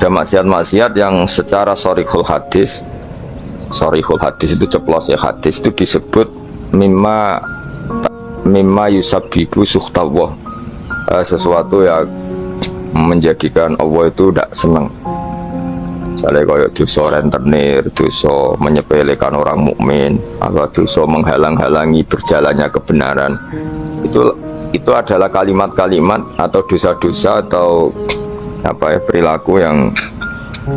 ada maksiat-maksiat yang secara sharihul hadis itu ceplosnya hadis itu disebut mimma yusabbibu sukhtallah, sesuatu yang menjadikan Allah itu tidak senang. Misalnya kayak dosa rentenir, dosa menyepelekan orang mukmin, atau dosa menghalang-halangi berjalannya kebenaran. Itu adalah kalimat-kalimat atau dosa-dosa atau perilaku yang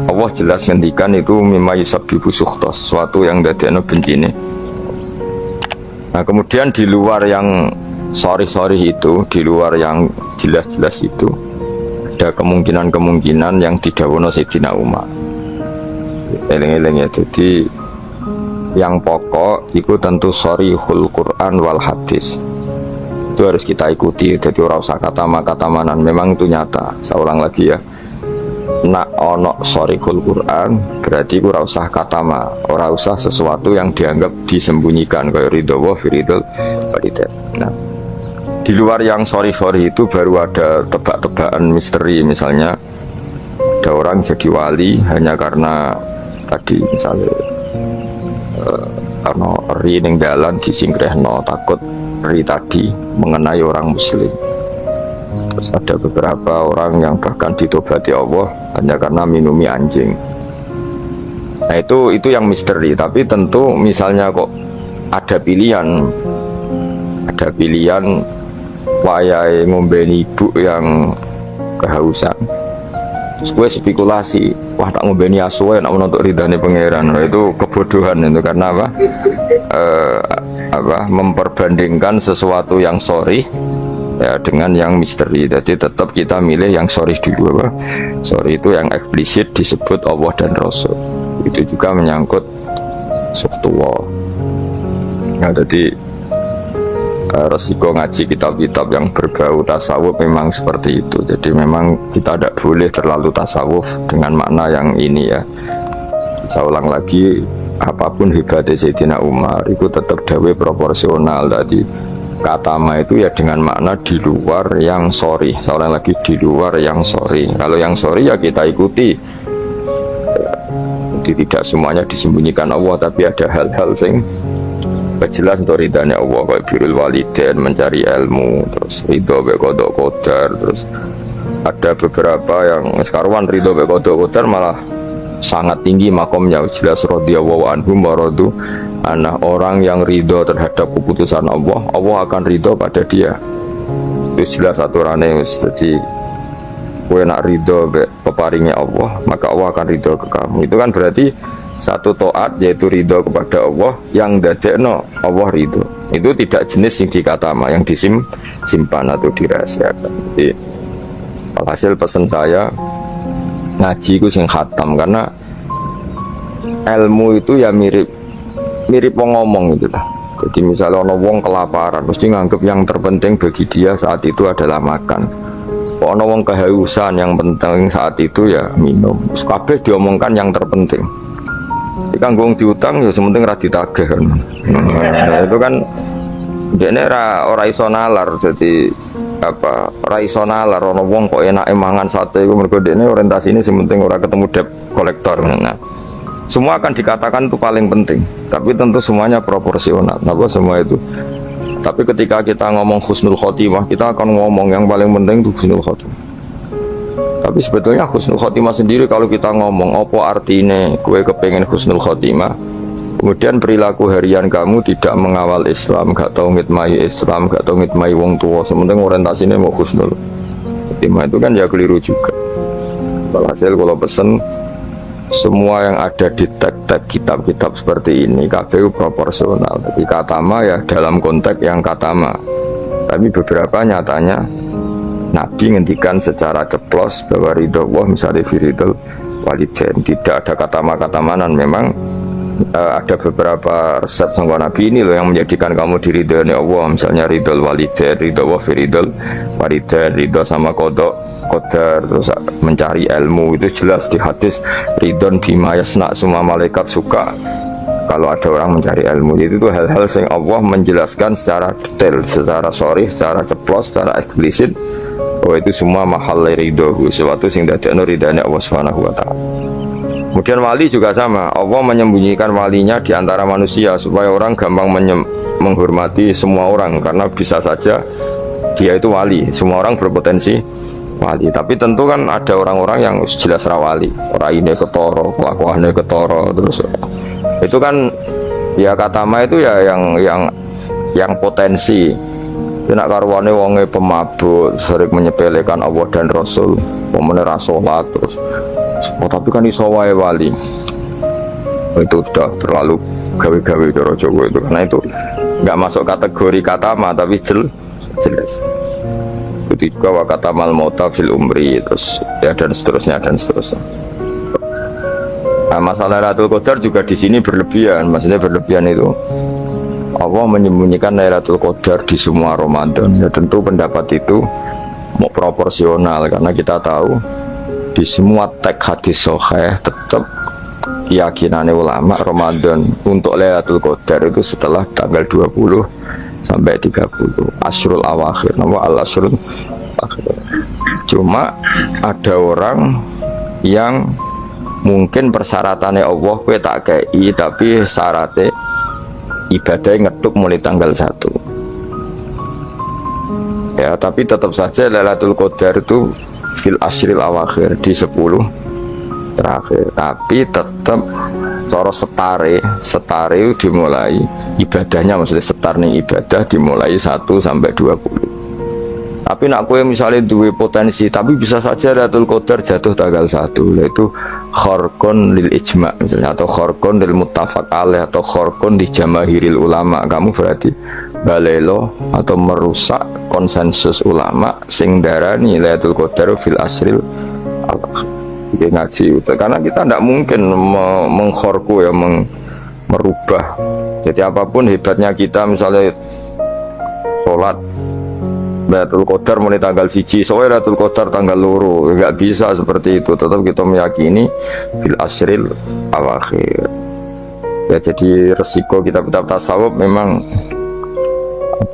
Allah jelas ngendikan itu mimma yusabbibu sukhta, sesuatu yang dadekno bencine. Nah, kemudian di luar yang sorry itu, di luar yang jelas-jelas itu, ada kemungkinan-kemungkinan yang didhawuhna Sayyidina Umar. Eling-eling ya, jadi yang pokok itu tentu sharihul Quran wal hadis. Itu harus kita ikuti, jadi ora usah kata manan, memang itu nyata. Saya ulang lagi ya, nak ono sharihul Quran berarti ora usah ora usah sesuatu yang dianggap disembunyikan kayak ridho wa firidul walidain. Nah, di luar yang sorry itu baru ada tebak-tebakan misteri. Misalnya ada orang jadi wali hanya karena tadi misalnya karena ri ning dalan disingkrehno, takut ri tadi mengenai orang muslim. Terus ada beberapa orang yang bahkan ditobati Allah hanya karena minumi anjing. Nah itu yang misteri. Tapi tentu misalnya kok ada pilihan wayahe ngombeni ibu yang kehausan, terus gue spekulasi, wah tak ngombeni asu nak menuntut ridhani pangeran. Nah, itu kebodohan itu. Karena memperbandingkan sesuatu yang sorry ya dengan yang misteri. Jadi tetap kita milih yang sorry dulu. Sorry itu yang eksplisit disebut Allah dan Rasul. Itu juga menyangkut sukhtuwah. Nah, jadi resiko ngaji kitab-kitab yang berbau tasawuf memang seperti itu. Jadi memang kita tidak boleh terlalu tasawuf dengan makna yang ini ya. Saya ulang lagi, apapun hebatnya Sayyidina Umar itu tetap dawe proporsional. Tadi kata ma itu ya dengan makna di luar yang sorry. Saya ulang lagi, di luar yang sorry. Kalau yang sorry ya kita ikuti. Jadi tidak semuanya disembunyikan Allah, tapi ada hal-hal sing jelas untuk ridhanya Allah, kayak birrul walidain, mencari ilmu, terus ridho be qada qadar. Terus ada beberapa yang sekarang ridho be qada qadar malah sangat tinggi makomnya, jelas radhiyallahu anhum wa radu anah. Orang yang ridho terhadap keputusan Allah, Allah akan ridho pada dia. Itu jelas aturannya. Jadi kowe nak ridho be peparingnya Allah, maka Allah akan ridho ke kamu. Itu kan berarti satu taat, yaitu ridho kepada Allah yang dadekno Allah ridho. Itu tidak jenis yang dikatama, yang disimpan atau dirahasiakan. Jadi hasil pesan saya ngaji itu sing khatam, karena ilmu itu ya mirip wong ngomong gitu lah. Jadi misalnya ono wong kelaparan, mesti nganggep yang terpenting bagi dia saat itu adalah makan. Kok ono wong kehausan, yang penting saat itu ya minum. Terus kabeh diomongkan yang terpenting. Ikan gong diutang ya sementing ra ditagih kan. Nah, itu kan dene ora iso nalar. Jadi ora iso nalar ana wong kok enake mangan sate iku mergo dene orientasine sementing ora ketemu debt kolektor. Nah, semua akan dikatakan itu paling penting, tapi tentu semuanya proporsional. Napa semua itu. Tapi ketika kita ngomong husnul khotimah, kita akan ngomong yang paling penting itu husnul khotimah. Tapi sebetulnya husnul khotimah sendiri, kalau kita ngomong apa artinya gue kepengen husnul khotimah, kemudian perilaku harian kamu tidak mengawal Islam, gak tau ngitmai Islam, gak tau ngitmai wong tua, sementing orientasinya mau husnul khotimah, itu kan ya keliru juga. Hasil kalau pesen semua yang ada di tag-tag kitab-kitab seperti ini KPU proporsional. Jadi katama ya dalam konteks yang katama, tapi beberapa nyatanya Nabi ngendikan secara ceplos bahwa ridho Allah misalnya firidul walidain, tidak ada kata manan. Memang ada beberapa resep sangka Nabi ini loh yang menjadikan kamu diridhoi Allah, misalnya ridhul walidain, ridho Allah firidul walidain, ridho sama kodok qadar, terus mencari ilmu. Itu jelas di hadis ridhon bima yasna, semua malaikat suka kalau ada orang mencari ilmu. Itu tuh hal-hal yang Allah menjelaskan secara detail, secara sorry, secara ceplos, secara eksplisit Oh itu semua mahal ridho, sesuatu sing dadekno ridane Allah Subhanahu wa taala. Kemudian wali juga sama, Allah menyembunyikan walinya di antara manusia supaya orang gampang menghormati semua orang, karena bisa saja dia itu wali, semua orang berpotensi wali. Tapi tentu kan ada orang-orang yang jelas rawali, orang ini ketoro, kelakuannya ketoro, terus itu kan ya katama itu ya yang potensi. Nak karwane wonge pemabuk, sering menyepelekan Allah dan Rasul, pemenera sholat terus. Oh tapi kan iso wae wali. Itu sudah terlalu gawe-gawe cara Jawa itu, karena itu nggak masuk kategori katama tapi jelas. Itu juga wa katamal mauta fil umri, terus ya dan seterusnya. Nah, masalah Lailatul Qadar juga di sini berlebihan. Maksudnya berlebihan itu Allah menyembunyikan Lailatul Qadar di semua Ramadan. Ya tentu pendapat itu mau proporsional, karena kita tahu di semua teks hadis sahih tetap keyakinan ulama Ramadan untuk Lailatul Qadar itu setelah tanggal 20 sampai 30 Asyrul Awakhir, nama al-Asyrul Awakhir. Cuma ada orang yang mungkin persyaratannya Allah kue tak kei, tapi syaratnya ibadah ngeduk mulai tanggal 1 ya, tapi tetap saja Lailatul Qadar itu fil asyril awakhir, di 10 terakhir. Tapi tetap cara setare dimulai ibadahnya, maksudnya setar nih ibadah dimulai 1 sampai 20. Tapi nak kue misalnya duwe potensi, tapi bisa saja Lailatul Qadar jatuh tanggal 1, yaitu khorkon lil ijma misalnya, atau khorkon lil muttafaq alaih, atau khorkon di jamahiril ulama. Kamu berarti balelo atau merusak konsensus ulama sing darani Lailatul Qadar fil asril al-akhir. Ngaji karena kita tidak mungkin mengkhorku ya, merubah. Jadi apapun hebatnya kita, misalnya sholat Lailatul Qadar mulai tanggal 1, soalnya Lailatul Qadar tanggal 2, nggak bisa seperti itu. Tetap kita meyakini fil asril awakhir. Ya jadi resiko kitab-kitab tasawuf memang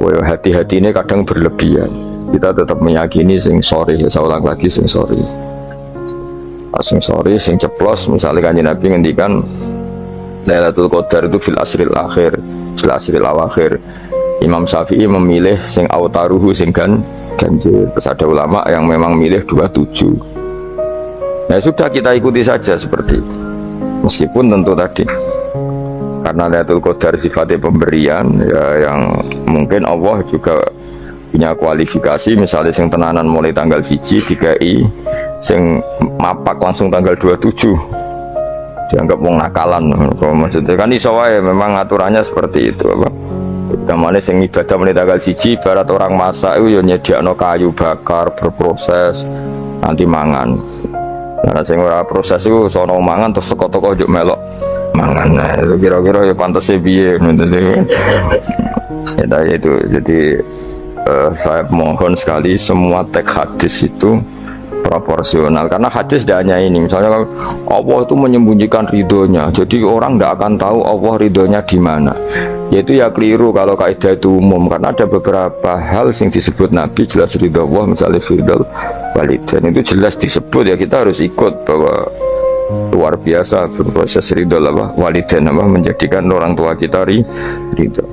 hati-hati ini kadang berlebihan. Kita tetap meyakini sing sore, saya ulang lagi sing sore, sing ceplos. Misalnya Kanjeng Nabi ngendikan Lailatul Qadar itu fil asril akhir, fil asril awakhir. Imam Syafi'i memilih sing autaruhu sing ganjil. Terus ada ulama yang memang milih 27. Nah sudah, kita ikuti saja seperti itu. Meskipun tentu tadi karena Lailatul Qadar sifatnya pemberian ya, yang mungkin Allah juga punya kualifikasi. Misalnya sing tenanan mulai tanggal 1 dikai, sing mapak langsung tanggal 27 dianggap wong nakalan. Maksudnya kan iso wae, memang aturannya seperti itu apa. Kamane sing ibadah mulai tanggal 1, barat orang masak itu ya nyediakno kayu bakar berproses nanti mangan. Nah sing ora proses itu sono mangan terus teko-teko njuk melok mangan. Nah itu kira-kira ya pantese piye ya itu. Jadi saya mohon sekali semua teks hadis itu proporsional, karena hadis tidak hanya ini. Misalnya Allah itu menyembunyikan ridhonya, jadi orang tidak akan tahu Allah ridhonya di mana. Yaitu ya keliru kalau kaidah itu umum, karena ada beberapa hal yang disebut Nabi jelas ridho Allah, misalnya firdal walidain itu jelas disebut, ya kita harus ikut bahwa luar biasa proses ridho walidain menjadikan orang tua kita ridho.